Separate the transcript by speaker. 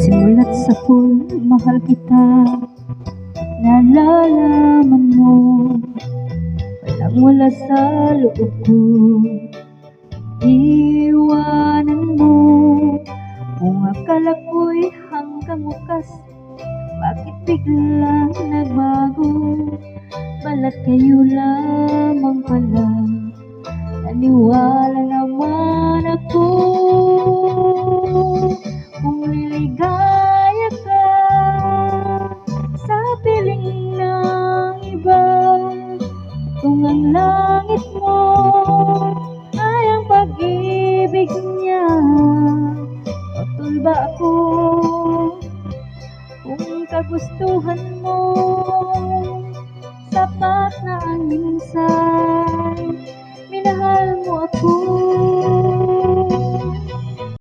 Speaker 1: Simulat sa mahal kita, nalalaman mo, walang-wala sa loob ko. Iwanan mo, kung akala ko'y hanggang wakas, bakit biglang nagbago? Balat kayo lamang pala, naniwala naman ako. Kung liligaya ka sa piling ng iba, kung ang langit mo ay ang pag-ibig niya, patol ba ako? Kung kagustuhan mo, sapat na ang minsan.